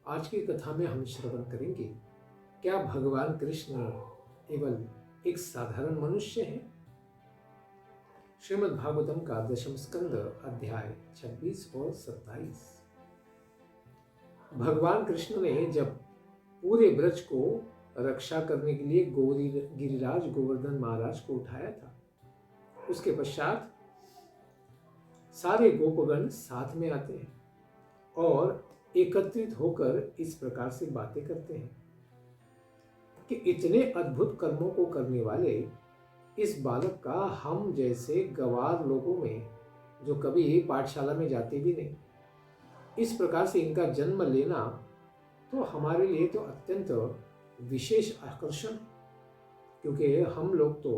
आज की कथा में हम श्रवण करेंगे, क्या भगवान कृष्ण केवल एक साधारण मनुष्य है? श्रीमद् भागवतम का दशम स्कंद अध्याय 26 और 27। भगवान कृष्ण ने जब पूरे ब्रज को रक्षा करने के लिए गिरिराज गोवर्धन महाराज को उठाया था, उसके पश्चात सारे गोपगण साथ में आते हैं और एकत्रित होकर इस प्रकार से बातें करते हैं कि इतने अद्भुत कर्मों को करने वाले इस बालक का हम जैसे गंवार लोगों में, जो कभी पाठशाला में जाते भी नहीं, इस प्रकार से इनका जन्म लेना तो हमारे लिए तो अत्यंत विशेष आकर्षण, क्योंकि हम लोग तो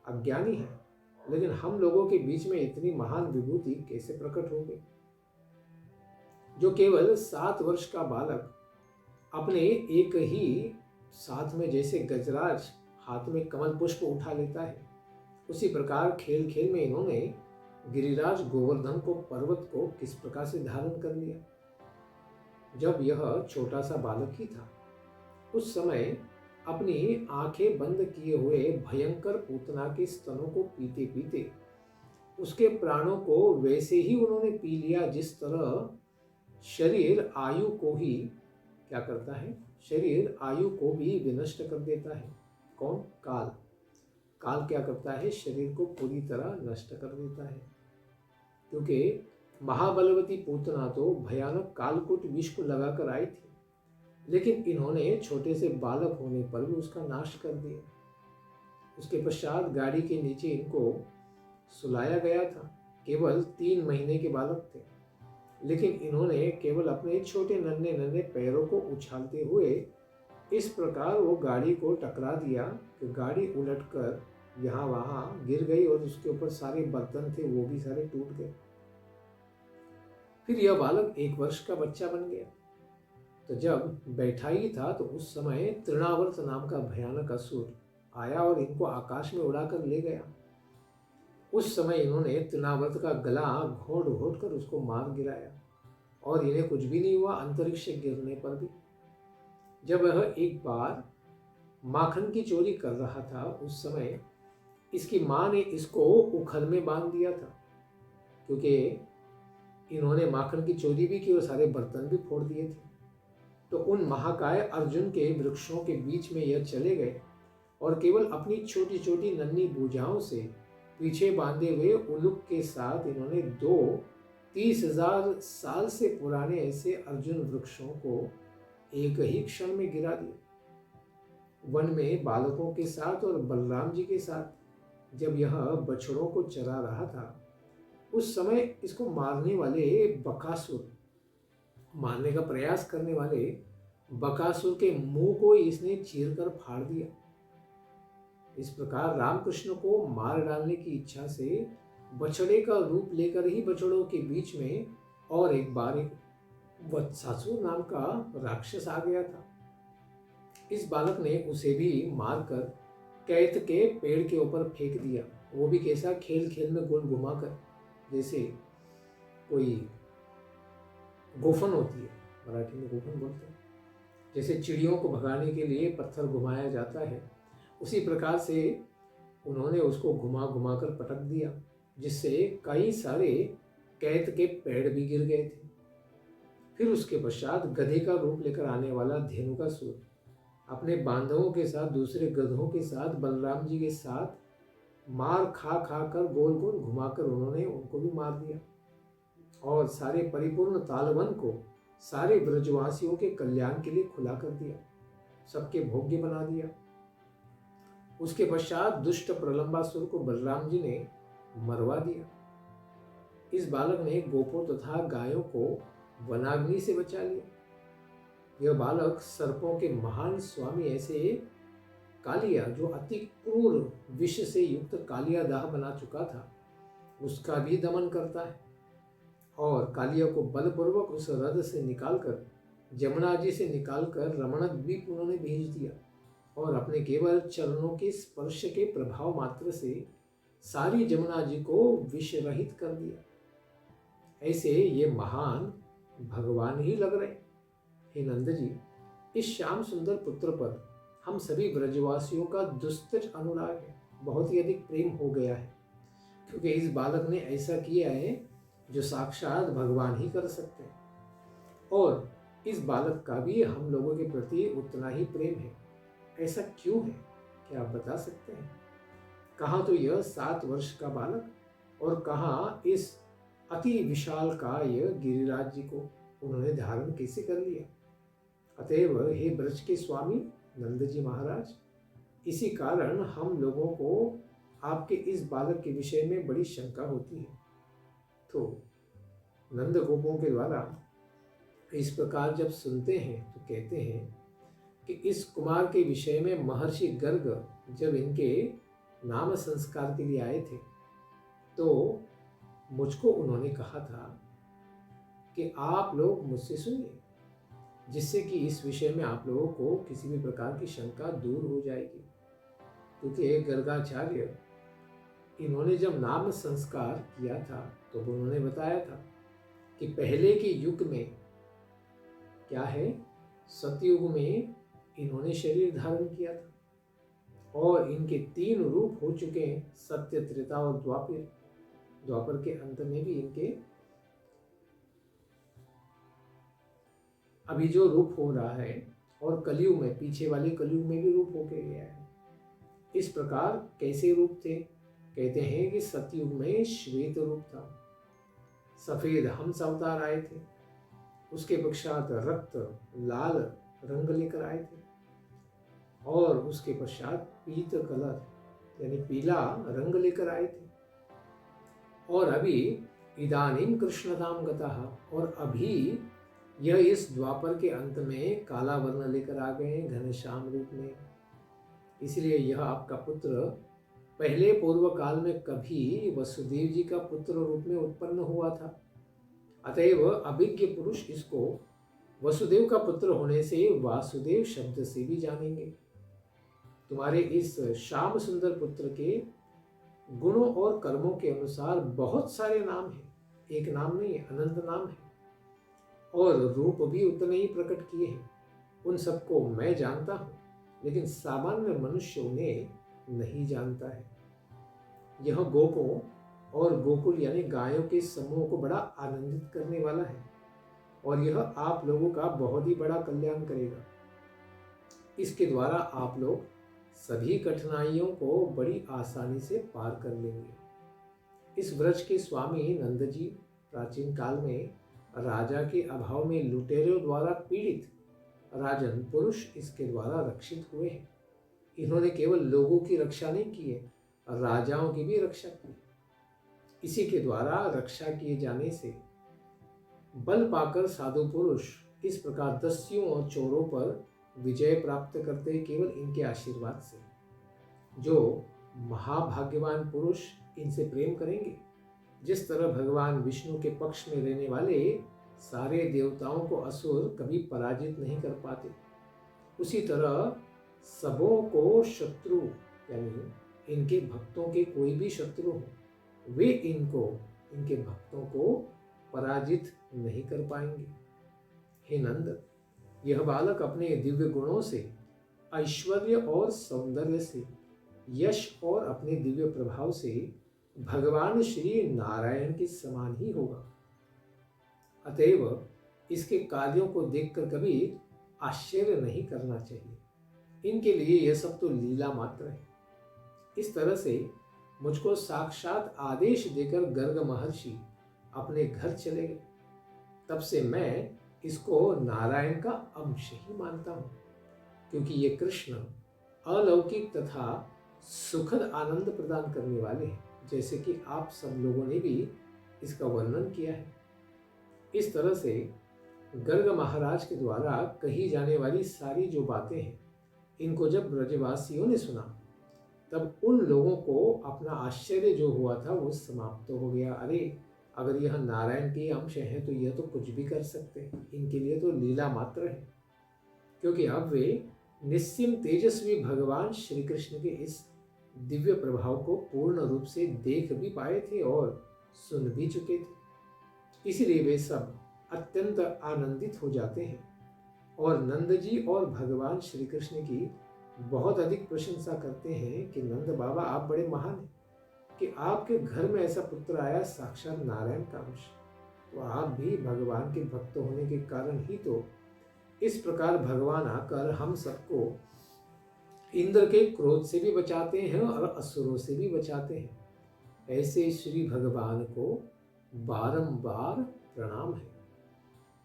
अज्ञानी हैं। लेकिन हम लोगों के बीच में इतनी महान विभूति कैसे प्रकट हो गई? जो केवल 7 वर्ष का बालक अपने एक ही साथ में जैसे गजराज हाथ में कमल पुष्प उठा लेता है, उसी प्रकार खेल खेल में इन्होंने गिरिराज गोवर्धन को, पर्वत को किस प्रकार से धारण कर लिया। जब यह छोटा सा बालक ही था, उस समय अपनी आंखें बंद किए हुए भयंकर पूतना के स्तनों को पीते पीते उसके प्राणों को वैसे ही उन्होंने पी लिया जिस तरह शरीर आयु को ही क्या करता है, शरीर आयु को भी विनष्ट कर देता है। कौन? काल। काल क्या करता है? शरीर को पूरी तरह नष्ट कर देता है। क्योंकि महाबलवती पूतना तो भयानक कालकूट विष को लगाकर आई थी, लेकिन इन्होंने छोटे से बालक होने पर भी उसका नाश कर दिया। उसके पश्चात गाड़ी के नीचे इनको सुलाया गया था। केवल 3 महीने के बालक थे, लेकिन इन्होंने केवल अपने छोटे नन्हे नन्हे पैरों को उछालते हुए इस प्रकार वो गाड़ी को टकरा दिया कि गाड़ी उलटकर यहाँ वहाँ गिर गई और उसके ऊपर सारे बर्तन थे वो भी सारे टूट गए। फिर यह बालक 1 वर्ष का बच्चा बन गया। तो जब बैठा ही था तो उस समय तृणावर्त नाम का भयानक असुर आया और इनको आकाश में उड़ाकर ले गया। उस समय इन्होंने तृणावर्त का गला घोंट घोंट कर उसको मार गिराया और इन्हें कुछ भी नहीं हुआ अंतरिक्ष से गिरने पर भी। जब वह एक बार माखन की चोरी कर रहा था, उस समय इसकी माँ ने इसको उखल में बांध दिया था, क्योंकि इन्होंने माखन की चोरी भी की और सारे बर्तन भी फोड़ दिए थे। तो उन महाकाय अर्जुन के वृक्षों के बीच में यह चले गए और केवल अपनी छोटी छोटी नन्ही भुजाओं से पीछे बांधे हुए उलूक के साथ इन्होंने 30,000 साल से पुराने ऐसे अर्जुन वृक्षों को एक ही क्षण में गिरा दिया। वन में बालकों के साथ और बलराम जी के साथ जब यह बछड़ों को चरा रहा था, उस समय इसको मारने वाले बकासुर, मारने का प्रयास करने वाले बकासुर के मुंह को इसने चीरकर फाड़ दिया। इस प्रकार रामकृष्ण को मार डालने की इच्छा से बछड़े का रूप लेकर ही बछड़ों के बीच में और एक बार एक वत्सासुर नाम का राक्षस आ गया था। इस बालक ने उसे भी मारकर कैत के पेड़ के ऊपर फेंक दिया। वो भी कैसा? खेल खेल में गोल घुमाकर, जैसे कोई गोफन होती है, मराठी में गोफन बोलते हैं, जैसे चिड़ियों को भगाने के लिए पत्थर घुमाया जाता है, उसी प्रकार से उन्होंने उसको घुमा घुमा कर पटक दिया, जिससे कई सारे कैत के पेड़ भी गिर गए थे। फिर उसके पश्चात गधे का रूप लेकर आने वाला धेनुकासुर अपने बांधवों के साथ, दूसरे गधों के साथ, बलराम जी के साथ मार खा खा कर गोल गोल घुमाकर उन्होंने उनको भी मार दिया और सारे परिपूर्ण तालवन को सारे ब्रजवासियों के कल्याण के लिए खुला कर दिया, सबके भोग्य बना दिया। उसके पश्चात दुष्ट प्रलंबासुर को बलराम जी ने मरवा दिया। इस बालक ने गोपों तथा गायों को वनाग्नि से बचा लिया। यह बालक सर्पों के महान स्वामी ऐसे कालिया, जो अति क्रूर विष से युक्त कालिया दाह बना चुका था, उसका भी दमन करता है और कालिया को बलपूर्वक उस रथ से निकालकर, जमुना जी से निकालकर रमण द्वीप उन्होंने भेज दिया और अपने केवल चरणों के स्पर्श के प्रभाव मात्र से सारी जमुना जी को विष रहित कर दिया। ऐसे ये महान भगवान ही लग रहे। हे नंद जी, इस श्याम सुंदर पुत्र पर हम सभी ब्रजवासियों का दुस्तर अनुराग है, बहुत ही अधिक प्रेम हो गया है, क्योंकि इस बालक ने ऐसा किया है जो साक्षात भगवान ही कर सकते हैं। और इस बालक का भी हम लोगों के प्रति उतना ही प्रेम है। ऐसा क्यों है, क्या आप बता सकते हैं? कहाँ तो यह 7 वर्ष का बालक और कहाँ इस अति विशाल का यह गिरिराज जी को उन्होंने धारण कैसे कर लिया। अतएव हे ब्रज के स्वामी नंद जी महाराज, इसी कारण हम लोगों को आपके इस बालक के विषय में बड़ी शंका होती है। तो नंद गोपों के द्वारा इस प्रकार जब सुनते हैं तो कहते हैं कि इस कुमार के विषय में महर्षि गर्ग जब इनके नाम संस्कार के लिए आए थे तो मुझको उन्होंने कहा था कि आप लोग मुझसे सुनिए, जिससे कि इस विषय में आप लोगों को किसी भी प्रकार की शंका दूर हो जाएगी। क्योंकि एक गर्गाचार्य इन्होंने जब नाम संस्कार किया था तो उन्होंने बताया था कि पहले के युग में क्या है, सतयुग में इन्होंने शरीर धारण किया था और इनके 3 रूप हो चुके हैं, सत्य, त्रेता और द्वापर। द्वापर के अंत में भी इनके अभी जो रूप हो रहा है और कलयुग में, पीछे वाले कलयुग में भी रूप होके गया है। इस प्रकार कैसे रूप थे? कहते हैं कि सतयुग में श्वेत रूप था, सफेद हंस अवतार आए थे, उसके पश्चात रक्त लाल रंग लेकर आए थे और उसके पश्चात पीत कलर यानी पीला रंग लेकर आए थे और अभी इदानीम कृष्णधाम गतः, और अभी यह इस द्वापर के अंत में काला वर्ण लेकर आ गए हैं घनश्याम रूप में। इसलिए यह आपका पुत्र पहले पूर्व काल में कभी वसुदेव जी का पुत्र रूप में उत्पन्न हुआ था। अतएव अभिज्ञ पुरुष इसको वसुदेव का पुत्र होने से वासुदेव शब्द से भी जानेंगे। तुम्हारे इस श्याम सुंदर पुत्र के गुणों और कर्मों के अनुसार बहुत सारे नाम हैं, एक नाम नहीं है, अनंत नाम है और रूप भी उतने ही प्रकट किए हैं। उन सबको मैं जानता हूँ, लेकिन सामान्य मनुष्य उन्हें नहीं जानता है। यह गोपों और गोकुल यानी गायों के समूह को बड़ा आनंदित करने वाला है और यह आप लोगों का बहुत ही बड़ा कल्याण करेगा। इसके द्वारा आप लोग सभी कठिनाइयों को बड़ी आसानी से पार कर लेंगे। इस व्रज के स्वामी नंद जी प्राचीन काल में राजा के अभाव में लुटेरों द्वारा पीड़ित राजन पुरुष इसके द्वारा रक्षित हुए हैं। इन्होंने केवल लोगों की रक्षा नहीं की है, राजाओं की भी रक्षा की। इसी के द्वारा रक्षा किए जाने से बल पाकर साधु पुरुष इस प्रकार दस्युओं और चोरों पर विजय प्राप्त करते केवल इनके आशीर्वाद से। जो महाभाग्यवान पुरुष इनसे प्रेम करेंगे, जिस तरह भगवान विष्णु के पक्ष में रहने वाले सारे देवताओं को असुर कभी पराजित नहीं कर पाते, उसी तरह सबों को शत्रु यानी इनके भक्तों के कोई भी शत्रु हो, वे इनके भक्तों को पराजित नहीं कर पाएंगे। हे नंद, यह बालक अपने दिव्य गुणों से, ऐश्वर्य और सौंदर्य से, यश और अपने दिव्य प्रभाव से भगवान श्री नारायण के समान ही होगा। अतएव इसके कार्यों को देखकर कभी आश्चर्य नहीं करना चाहिए। इनके लिए यह सब तो लीला मात्र है। इस तरह से मुझको साक्षात आदेश देकर गर्ग महर्षि अपने घर चले गए। तब से मैं इसको नारायण का अंश ही मानता हूँ, क्योंकि ये कृष्ण अलौकिक तथा सुखद आनंद प्रदान करने वाले हैं, जैसे कि आप सब लोगों ने भी इसका वर्णन किया है। इस तरह से गर्ग महाराज के द्वारा कही जाने वाली सारी जो बातें हैं, इनको जब ब्रजवासियों ने सुना तब उन लोगों को अपना आश्चर्य जो हुआ था वो समाप्त हो गया। अरे, अगर यह नारायण के अंश हैं तो यह तो कुछ भी कर सकते हैं, इनके लिए तो लीला मात्र है। क्योंकि अब वे निस्सीम तेजस्वी भगवान श्री कृष्ण के इस दिव्य प्रभाव को पूर्ण रूप से देख भी पाए थे और सुन भी चुके थे। इसलिए वे सब अत्यंत आनंदित हो जाते हैं और नंद जी और भगवान श्री कृष्ण की बहुत अधिक प्रशंसा करते हैं कि नंद बाबा आप बड़े महान हैं कि आपके घर में ऐसा पुत्र आया साक्षात नारायण का अंश। तो आप भी भगवान के भक्त होने के कारण ही तो इस प्रकार भगवान आकर हम सबको इंद्र के क्रोध से भी बचाते हैं और असुरों से भी बचाते हैं। ऐसे श्री भगवान को बारंबार प्रणाम है।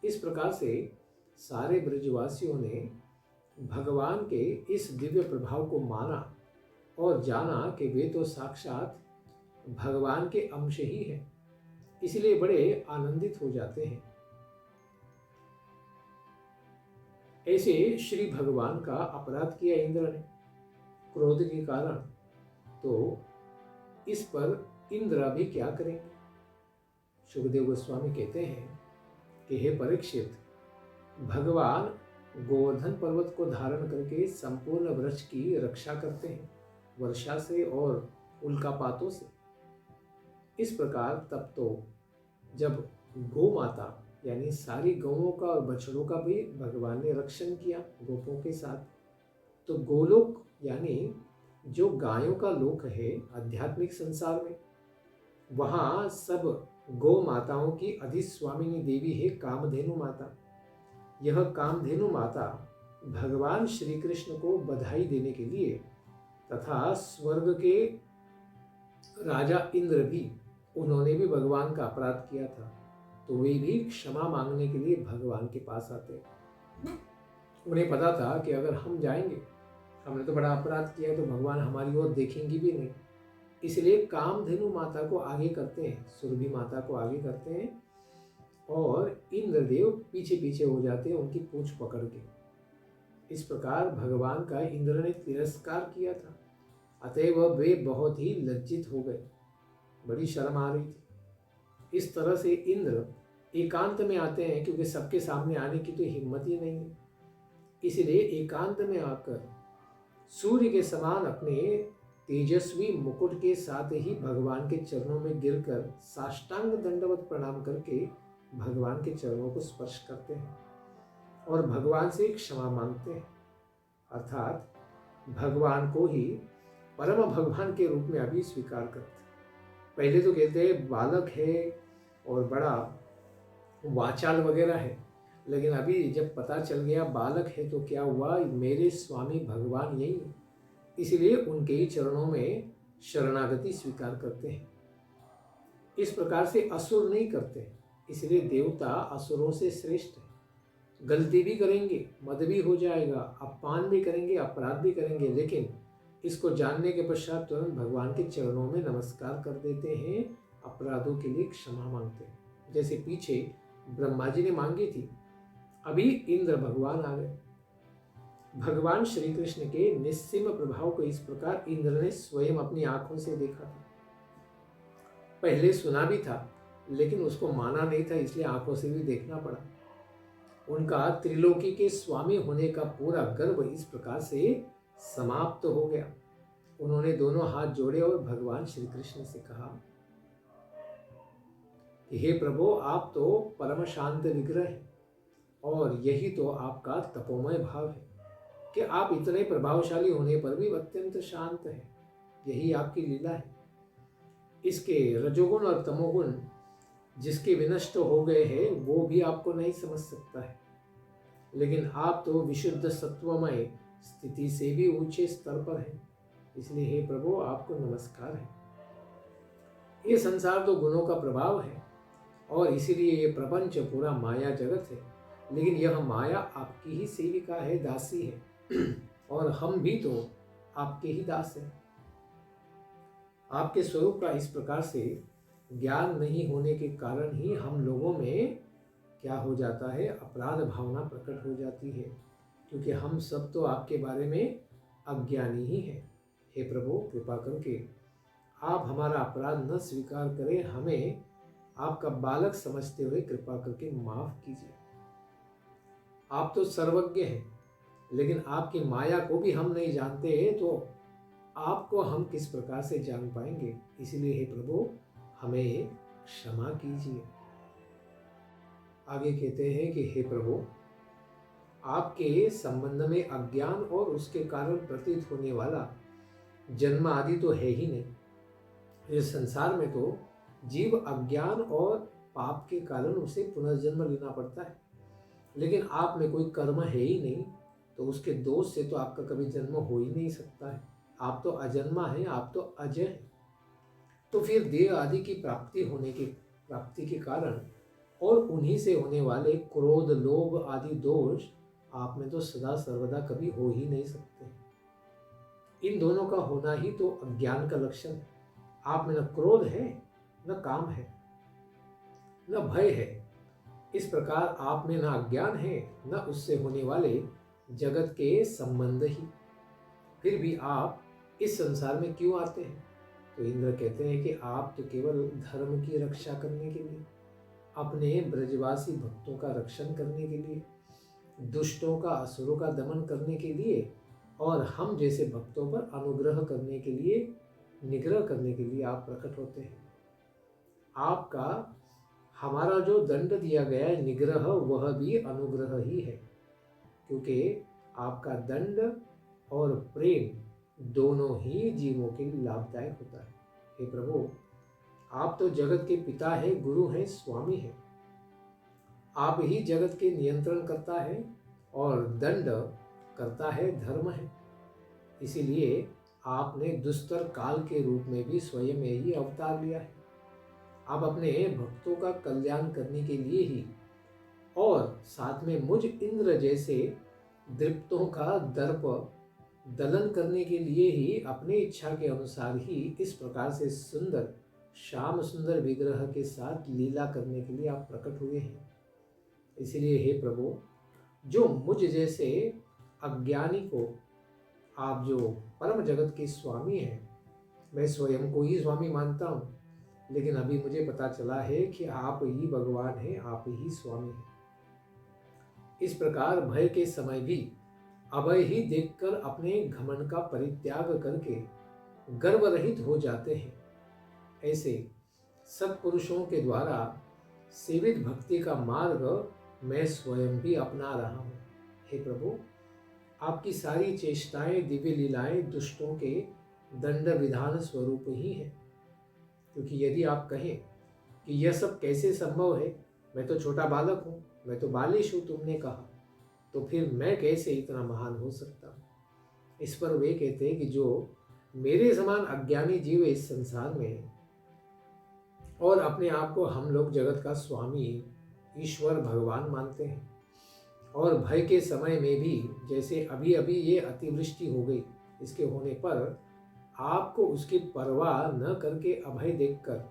इस प्रकार से सारे ब्रजवासियों ने भगवान के इस दिव्य प्रभाव को माना और जाना कि वे तो साक्षात भगवान के अंश ही हैं, इसलिए बड़े आनंदित हो जाते हैं। ऐसे श्री भगवान का अपराध किया इंद्र ने क्रोध के कारण, तो इस पर इंद्र अभी क्या करेंगे? सुखदेव गोस्वामी कहते हैं कि हे परीक्षित, भगवान गोवर्धन पर्वत को धारण करके संपूर्ण वृक्ष की रक्षा करते हैं वर्षा से और उल्कापातों से। इस प्रकार तब तो जब गौ माता यानी सारी गौओं का और बछड़ों का भी भगवान ने रक्षण किया गोपों के साथ, तो गोलोक यानी जो गायों का लोक है आध्यात्मिक संसार में, वहाँ सब गौ माताओं की अधिस्वामिनी देवी है कामधेनु माता। यह कामधेनु माता भगवान श्री कृष्ण को बधाई देने के लिए तथा स्वर्ग के राजा इंद्र भी, उन्होंने भी भगवान का अपराध किया था, तो वे भी क्षमा मांगने के लिए भगवान के पास आते। उन्हें पता था कि अगर हम जाएंगे, हमने तो बड़ा अपराध किया, तो भगवान हमारी ओर देखेंगी भी नहीं, इसलिए कामधेनु माता को आगे करते हैं, सुरभि माता को आगे करते हैं और इंद्रदेव पीछे पीछे हो जाते हैं उनकी पूंछ पकड़ के। इस प्रकार भगवान का इंद्र ने तिरस्कार किया था, अतएव वे बहुत ही लज्जित हो गए, बड़ी शर्म आ रही थी। इस तरह से इंद्र एकांत में आते हैं, क्योंकि सबके सामने आने की तो हिम्मत ही नहीं है, इसलिए एकांत में आकर सूर्य के समान अपने तेजस्वी मुकुट के साथ ही भगवान के चरणों में गिरकर साष्टांग दंडवत प्रणाम करके भगवान के चरणों को स्पर्श करते हैं और भगवान से क्षमा मांगते हैं, अर्थात भगवान को ही परम भगवान के रूप में अभी स्वीकार करते हैं। पहले तो कहते हैं बालक है और बड़ा वाचाल वगैरह है, लेकिन अभी जब पता चल गया बालक है तो क्या हुआ, मेरे स्वामी भगवान यही है, इसलिए उनके ही चरणों में शरणागति स्वीकार करते हैं। इस प्रकार से असुर नहीं करते, इसलिए देवता असुरों से श्रेष्ठ है। गलती भी करेंगे, मद भी हो जाएगा, अपमान भी करेंगे, अपराध भी करेंगे, लेकिन इसको जानने के पश्चात तुरंत भगवान के चरणों में नमस्कार कर देते हैं, अपराधों के लिए क्षमा मांगते हैं। जैसे पीछे ब्रह्मा जी ने मांगी थी, अभी इंद्र भगवान आ गए। भगवान श्री कृष्ण के निस्सीम प्रभाव को इस प्रकार इंद्र ने स्वयं अपनी आंखों से देखा था। पहले सुना भी था, लेकिन उसको माना नहीं था, इसलिए आंखों से भी देखना पड़ा। उनका त्रिलोकी के स्वामी होने का पूरा गर्व इस प्रकार से समाप्त हो गया। उन्होंने दोनों हाथ जोड़े और भगवान श्री कृष्ण से कहा कि हे प्रभु, आप तो परम शांत विग्रह हैं और यही तो आपका तपोमय भाव है कि आप इतने प्रभावशाली होने पर भी अत्यंत शांत हैं। यही आपकी लीला है। इसके रजोगुण और तमोगुण जिसके विनष्ट हो गए हैं वो भी आपको नहीं समझ सकता है, लेकिन आप तो विशुद्ध सत्वमय स्थिति से भी ऊंचे स्तर पर हैं। इसलिए हे प्रभु, आपको नमस्कार है। ये संसार तो गुणों का प्रभाव है और इसीलिए ये प्रपंच पूरा माया जगत है, लेकिन यह माया आपकी ही सेविका है, दासी है और हम भी तो आपके ही दास हैं। आपके स्वरूप का इस प्रकार से ज्ञान नहीं होने के कारण ही हम लोगों में क्या हो जाता है, अपराध भावना प्रकट हो जाती है, क्योंकि हम सब तो आपके बारे में अज्ञानी ही हैं। हे प्रभु, कृपा करके आप हमारा अपराध न स्वीकार करें, हमें आपका बालक समझते हुए कृपा करके माफ कीजिए। आप तो सर्वज्ञ हैं, लेकिन आपकी माया को भी हम नहीं जानते हैं, तो आपको हम किस प्रकार से जान पाएंगे। इसलिए हे प्रभु, हमें क्षमा कीजिए। आगे कहते हैं कि हे प्रभु, आपके संबंध में अज्ञान और उसके कारण प्रतीत होने वाला जन्म आदि तो है ही नहीं। इस संसार में तो जीव अज्ञान और पाप के कारण उसे पुनर्जन्म लेना पड़ता है, लेकिन आप में कोई कर्म है ही नहीं, तो उसके दोष से तो आपका कभी जन्म हो ही नहीं सकता है। आप तो अजन्मा हैं, आप तो अजय हैं। तो फिर देह आदि की प्राप्ति के कारण और उन्हीं से होने वाले क्रोध, लोभ आदि दोष आप में तो सदा सर्वदा कभी हो ही नहीं सकते। इन दोनों का होना ही तो अज्ञान का लक्षण है। आप में न क्रोध है, न काम है, न भय है। इस प्रकार आप में न अज्ञान है, न उससे होने वाले जगत के संबंध ही। फिर भी आप इस संसार में क्यों आते हैं? तो इंद्र कहते हैं कि आप तो केवल धर्म की रक्षा करने के लिए, अपने ब्रजवासी भक्तों का रक्षण करने के लिए, दुष्टों का, असुरों का दमन करने के लिए और हम जैसे भक्तों पर अनुग्रह करने के लिए, निग्रह करने के लिए आप प्रकट होते हैं। आपका हमारा जो दंड दिया गया है निग्रह, वह भी अनुग्रह ही है, क्योंकि आपका दंड और प्रेम दोनों ही जीवों के लिए लाभदायक होता है। हे प्रभु, आप तो जगत के पिता हैं, गुरु हैं, स्वामी हैं। आप ही जगत के नियंत्रण करता है और दंड करता है धर्म है। इसीलिए आपने दुस्तर काल के रूप में भी स्वयं ही अवतार लिया है। आप अपने भक्तों का कल्याण करने के लिए ही और साथ में मुझ इंद्र जैसे दृप्तों का दर्प दलन करने के लिए ही अपनी इच्छा के अनुसार ही इस प्रकार से सुंदर श्याम सुंदर विग्रह के साथ लीला करने के लिए आप प्रकट हुए हैं। इसलिए हे प्रभु, जो मुझ जैसे अज्ञानी को आप जो परम जगत के स्वामी हैं, मैं स्वयं को ही स्वामी मानता हूँ, लेकिन अभी मुझे पता चला है कि आप ही भगवान हैं, आप ही स्वामी हैं। इस प्रकार भय के समय भी अभय ही देखकर अपने घमंड का परित्याग करके गर्व रहित हो जाते हैं। ऐसे सत्पुरुषों के द्वारा सेवित भक्ति का मार्ग मैं स्वयं भी अपना रहा हूँ। हे प्रभु, आपकी सारी चेष्टाएं, दिव्य लीलाएं दुष्टों के दंड विधान स्वरूप ही हैं। क्योंकि यदि आप कहें कि यह सब कैसे संभव है, मैं तो छोटा बालक हूँ, मैं तो बालिश हूँ, तुमने कहा, तो फिर मैं कैसे इतना महान हो सकता हूँ? इस पर वे कहते हैं कि जो मेरे समान अज्ञानी जीव इस संसार में और अपने आप को हम लोग जगत का स्वामी, ईश्वर, भगवान मानते हैं, और भय के समय में भी, जैसे अभी अभी ये अतिवृष्टि हो गई, इसके होने पर आपको उसकी परवाह न करके अभय देखकर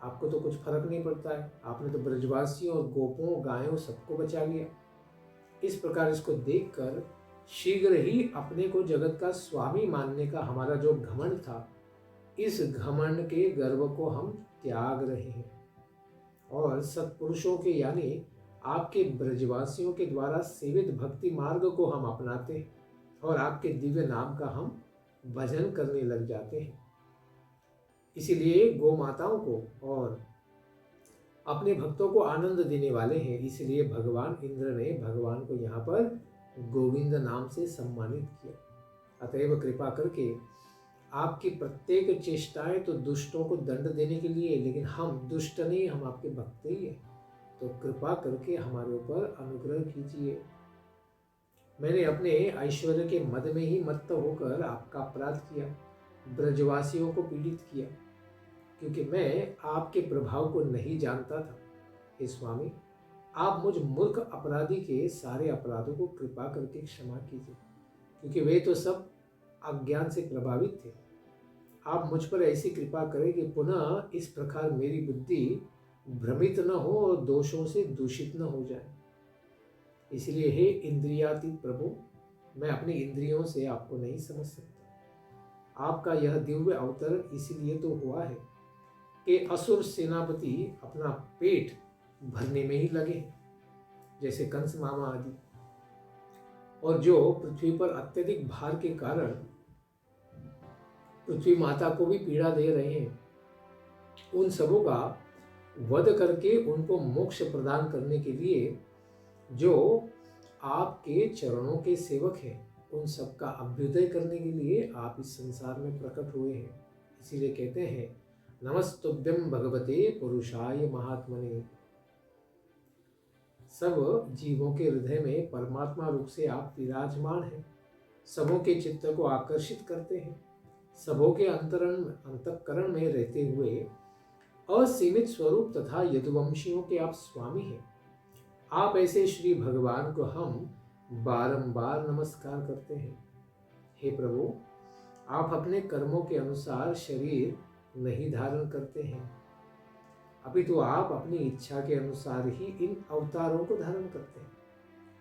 आपको तो कुछ फर्क नहीं पड़ता है। आपने तो ब्रजवासियों और गोपों, गायों सबको बचा लिया। इस प्रकार इसको देखकर शीघ्र ही अपने को जगत का स्वामी मानने का हमारा जो घमंड था, इस घमंड के गर्व को हम त्याग रहे हैं और सत्पुरुषों के यानी आपके ब्रजवासियों के द्वारा सेवित भक्ति मार्ग को हम अपनाते हैं और आपके दिव्य नाम का हम भजन करने लग जाते हैं। इसीलिए गौ माताओं को और अपने भक्तों को आनंद देने वाले हैं। इसलिए भगवान इंद्र ने भगवान को यहाँ पर गोविंद नाम से सम्मानित किया। अतएव कृपा करके आपकी प्रत्येक चेष्टाएं तो दुष्टों को दंड देने के लिए, लेकिन हम दुष्ट नहीं, हम आपके भक्त ही हैं, तो कृपा करके हमारे ऊपर अनुग्रह कीजिए। मैंने अपने ऐश्वर्य के मद में ही मत्त होकर आपका अपराध किया, ब्रजवासियों को पीड़ित किया, क्योंकि मैं आपके प्रभाव को नहीं जानता था। हे स्वामी, आप मुझ मूर्ख अपराधी के सारे अपराधों को कृपा करके क्षमा कीजिए, क्योंकि वे तो सब अज्ञान से प्रभावित थे। आप मुझ पर ऐसी कृपा करें कि पुनः इस प्रकार मेरी बुद्धि भ्रमित न हो और दोषों से दूषित न हो जाए। इसलिए हे इंद्रियातीत प्रभु, मैं अपनी इंद्रियों से आपको नहीं समझ सकता। आपका यह दिव्य अवतरण इसीलिए तो हुआ है कि असुर सेनापति अपना पेट भरने में ही लगे, जैसे कंस मामा आदि, और जो पृथ्वी पर अत्यधिक भार के कारण पृथ्वी माता को भी पीड़ा दे रहे हैं, उन सबों का वध करके उनको मोक्ष प्रदान करने के लिए जो आपके चरणों के सेवक हैं, उन सबका अभ्युदय करने के लिए आप इस संसार में प्रकट हुए हैं। इसीलिए कहते हैं नमस्तुभ्यं भगवते पुरुषाय महात्मने। सब जीवों के हृदय में परमात्मा रूप से आप विराजमान हैं, सबों के चित्त को आकर्षित करते हैं, सबों के अंतःकरण में रहते हुए असीमित स्वरूप तथा यदुवंशियों के आप स्वामी हैं। आप ऐसे श्री भगवान को हम बारंबार नमस्कार करते हैं। हे प्रभु, आप अपने कर्मों के अनुसार शरीर नहीं धारण करते हैं, अभी तो आप अपनी इच्छा के अनुसार ही इन अवतारों को धारण करते हैं।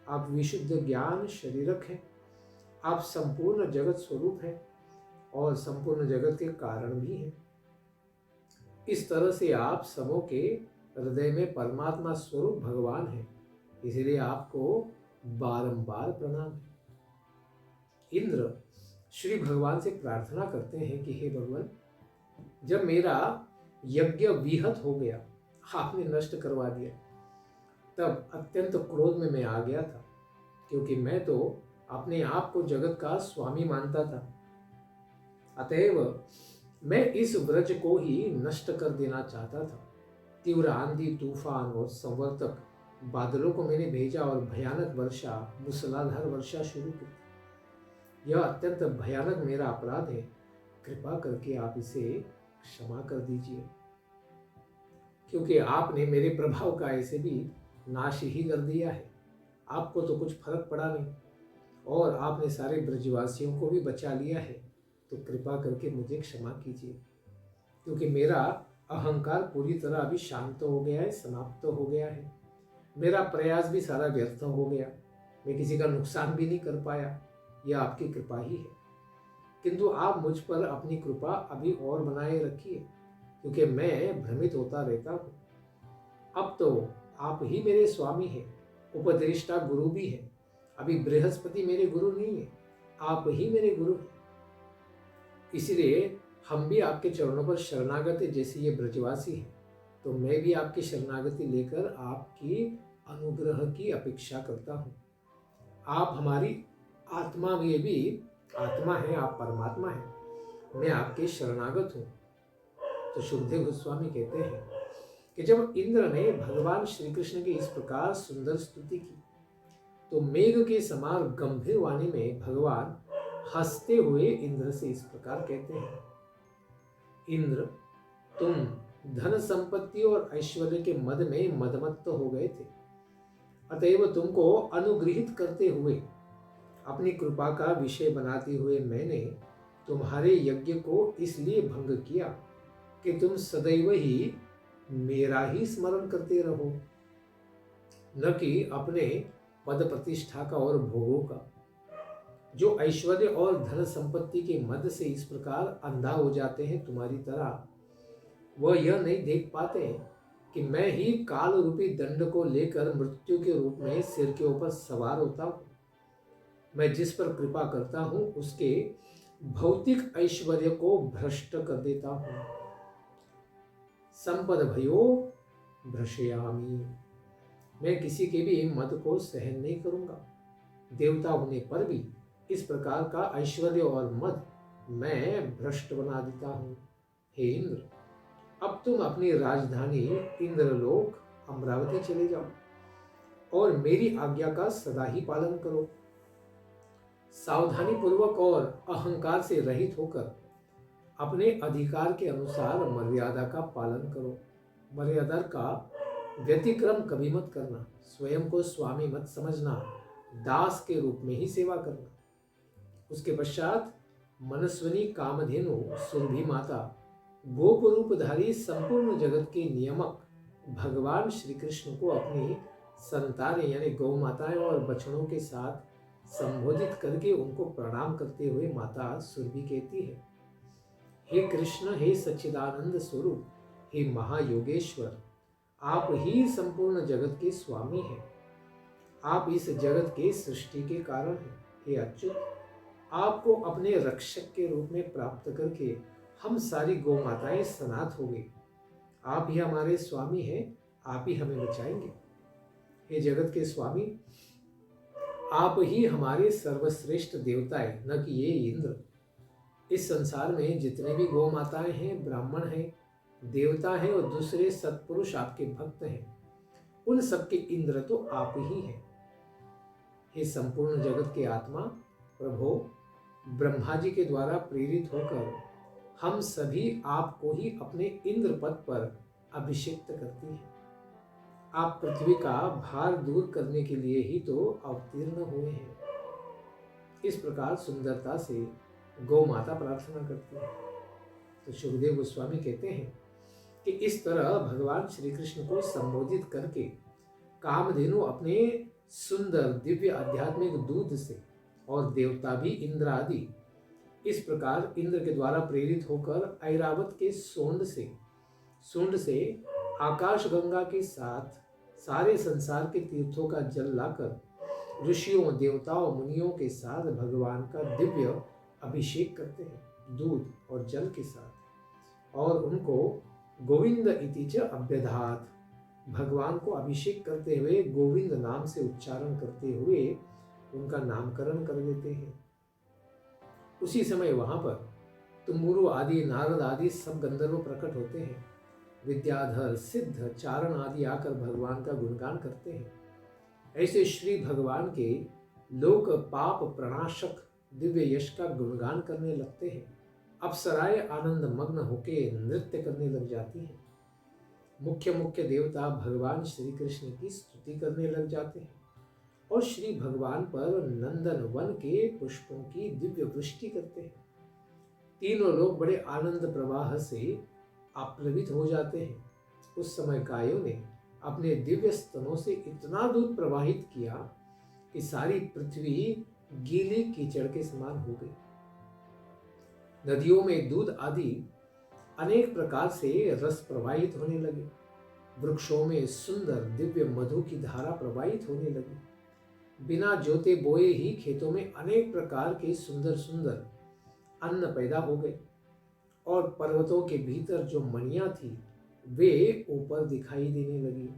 आप विशुद्ध ज्ञान शरीरक हैं, आप संपूर्ण जगत स्वरूप हैं और संपूर्ण जगत के कारण भी हैं। इस तरह से आप सबों के हृदय में परमात्मा स्वरूप भगवान हैं, इसलिए आपको बारंबार प्रणाम है। इंद्र श्री भगवान से प्रार्थना करते हैं कि हे भगवान, जब मेरा यज्ञ विहत हो गया, आपने नष्ट करवा दिया, तब अत्यंत क्रोध में मैं आ गया था, क्योंकि मैं तो अपने आप को जगत का स्वामी मानता था। अतएव मैं इस व्रज को ही नष्ट कर देना चाहता था। तीव्र आंधी, तूफान और संवर्तक बादलों को मैंने भेजा और भयानक वर्षा, मूसलाधार वर्षा शुरू की। यह अत्यंत भयानक मेरा अपराध है, कृपा करके आप इसे क्षमा कर दीजिए, क्योंकि आपने मेरे प्रभाव का ऐसे भी नाश ही कर दिया है। आपको तो कुछ फर्क पड़ा नहीं और आपने सारे ब्रजवासियों को भी बचा लिया है, तो कृपा करके मुझे क्षमा कीजिए, क्योंकि मेरा अहंकार पूरी तरह अभी शांत हो गया है, समाप्त हो गया है। मेरा प्रयास भी सारा व्यर्थ हो गया, मैं किसी का नुकसान भी नहीं कर पाया। यह आपकी कृपा ही है, किंतु आप मुझ पर अपनी कृपा अभी और बनाए रखिए, क्योंकि मैं भ्रमित होता रहता हूँ। अब तो आप ही मेरे स्वामी हैं, उपदेष्टा गुरु भी हैं। अभी बृहस्पति मेरे गुरु नहीं है, आप ही मेरे गुरु हैं। इसलिए हम भी आपके चरणों पर शरणागत है, जैसे ये ब्रजवासी हैं, तो मैं भी आपकी शरणागति लेकर आपकी अनुग्रह की अपेक्षा करता हूँ। आप हमारी आत्मा में भी आत्मा है, आप परमात्मा हैं, मैं आपके शरणागत हूँ। तो सुखदेव गोस्वामी कहते हैं कि जब इंद्र ने भगवान श्री कृष्ण की इस प्रकार सुंदर स्तुति की, तो मेघ के समान गंभीर वाणी में भगवान हंसते हुए इंद्र से इस प्रकार कहते हैं, इंद्र, तुम धन संपत्ति और ऐश्वर्य के मद में मदमत्त हो गए थे, अतएव तुमको अनुग्रहित करते हुए, अपनी कृपा का विषय बनाते हुए मैंने तुम्हारे यज्ञ को इसलिए भंग किया कि तुम सदैव ही मेरा ही स्मरण करते रहो, न कि अपने पद प्रतिष्ठा का और भोगों का। जो ऐश्वर्य और धन संपत्ति के मद से इस प्रकार अंधा हो जाते हैं तुम्हारी तरह, वह यह नहीं देख पाते कि मैं ही काल रूपी दंड को लेकर मृत्यु के रूप में सिर के ऊपर सवार होता हूँ। मैं जिस पर कृपा करता हूँ उसके भौतिक ऐश्वर्य को भ्रष्ट कर देता हूँ। संपद भयो भ्रशयामी, मैं किसी के भी मद को सहन नहीं करूँगा। देवता होने पर भी इस प्रकार का ऐश्वर्य और मद मैं भ्रष्ट बना देता हूँ। हे इंद्र, अब तुम अपनी राजधानी इंद्रलोक अमरावती चले जाओ और मेरी आज्ञा का सदा ही पालन करो। सावधानी पूर्वक और अहंकार से रहित होकर अपने अधिकार के अनुसार मर्यादा का पालन करो। मर्यादा का व्यतिक्रम कभी मत करना। स्वयं को स्वामी मत समझना, दास के रूप में ही सेवा करना। उसके पश्चात मनस्विनी कामधेनु सुरभि माता, गोप रूपधारी संपूर्ण जगत के नियामक भगवान श्री कृष्ण को अपनी संतानें यानी गौ माताएं और बछड़ों के साथ संबोधित करके उनको प्रणाम करते हुए माता सुरभि कहती है, हे कृष्ण, हे सच्चिदानंद स्वरूप, हे महायोगेश्वर, आप ही संपूर्ण जगत के स्वामी हैं। आप इस जगत के सृष्टि के कारण हैं। हे अच्युत, आपको अपने रक्षक के रूप में प्राप्त करके हम सारी गौ माताएं सनाथ हो गई। आप ही हमारे स्वामी हैं, आप ही हमें बचाएंगे। हे जगत के स्वामी, आप ही हमारे सर्वश्रेष्ठ देवता है, न कि ये इंद्र। इस संसार में जितने भी गौ माताएं हैं, ब्राह्मण हैं, देवता हैं और दूसरे सत्पुरुष आपके भक्त हैं, उन सबके इंद्र तो आप ही हैं। हे संपूर्ण जगत के आत्मा, प्रभो, ब्रह्मा जी के द्वारा प्रेरित होकर हम सभी आपको ही अपने इंद्र पद पर अभिषिक्त करते हैं। आप पृथ्वी का भार दूर करने के लिए ही तो अवतीर्ण हुए हैं। इस प्रकार सुंदरता से गौ माता प्रार्थना करती है। तो सुखदेव गोस्वामी कहते हैं कि इस तरह भगवान श्री कृष्ण को संबोधित करके कामधेनु अपने सुंदर दिव्य आध्यात्मिक दूध से और देवता भी इंद्र आदि इस प्रकार इंद्र के द्वारा प्रेरित होकर ऐरावत के सूंड से आकाश गंगा के साथ सारे संसार के तीर्थों का जल लाकर ऋषियों, देवताओं, मुनियों के साथ भगवान का दिव्य अभिषेक करते हैं दूध और जल के साथ, और उनको गोविंद इति च अभ्यधात, भगवान को अभिषेक करते हुए गोविंद नाम से उच्चारण करते हुए उनका नामकरण कर देते हैं। उसी समय वहां पर तुम्बुरु आदि, नारद आदि सब गंधर्व प्रकट होते हैं। विद्याधर, सिद्ध, चारण आदि आकर भगवान का गुणगान करते हैं। ऐसे श्री भगवान के लोक पाप प्रणाशक दिव्य यश का गुणगान करने लगते हैं। अप्सराएं आनंद मग्न होके नृत्य करने लग जाती हैं। मुख्य मुख्य देवता भगवान श्री कृष्ण की स्तुति करने लग जाते हैं और श्री भगवान पर नंदन वन के पुष्पों की दिव्य वृष्टि करते हैं। तीनों लोग बड़े आनंद प्रवाह से आप्लवित हो जाते हैं। उस समय गायों ने अपने दिव्य स्तनों से इतना दूध प्रवाहित किया कि सारी पृथ्वी गीले कीचड़ के समान हो गई। नदियों में दूध आदि अनेक प्रकार से रस प्रवाहित होने लगे। वृक्षों में सुंदर दिव्य मधु की धारा प्रवाहित होने लगी। बिना जोते बोए ही खेतों में अनेक प्रकार के सुंदर सुंदर अन्न पैदा हो गए और पर्वतों के भीतर जो मणियां थी वे ऊपर दिखाई देने लगी।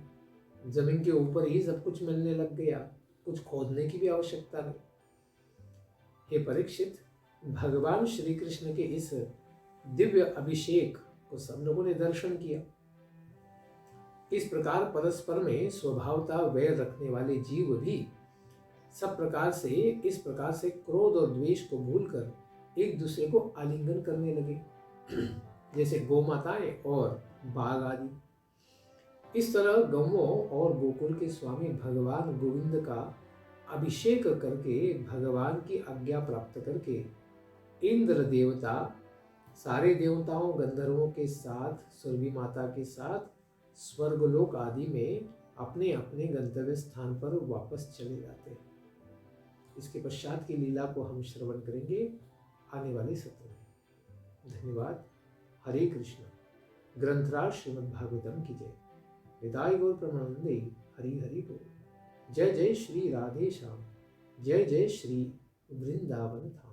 जमीन के ऊपर ही सब कुछ मिलने लग गया, कुछ खोदने की भी आवश्यकता नहीं। हे परीक्षित, भगवान श्री कृष्ण के इस दिव्य अभिषेक को सब लोगों ने दर्शन किया। इस प्रकार परस्पर में स्वभावतः वैर रखने वाले जीव भी सब प्रकार से इस प्रकार से क्रोध और द्वेष को भूलकर एक दूसरे को आलिंगन करने लगे, जैसे गौमाताएं और बाघ आदि। इस तरह गौओं और गोकुल के स्वामी भगवान गोविंद का अभिषेक करके भगवान की आज्ञा प्राप्त करके इंद्र देवता सारे देवताओं, गंधर्वों के साथ, सुरभि माता के साथ स्वर्गलोक आदि में अपने अपने गंतव्य स्थान पर वापस चले जाते हैं। इसके पश्चात की लीला को हम श्रवण करेंगे आने वाले सत्र में। धन्यवाद। हरे कृष्ण। ग्रंथराज श्रीमद् भागवतम की जय। निताय गौर प्रमानंदे। हरि हरि बोल। जय जय श्री राधे श्याम। जय जय श्री वृंदावन धाम।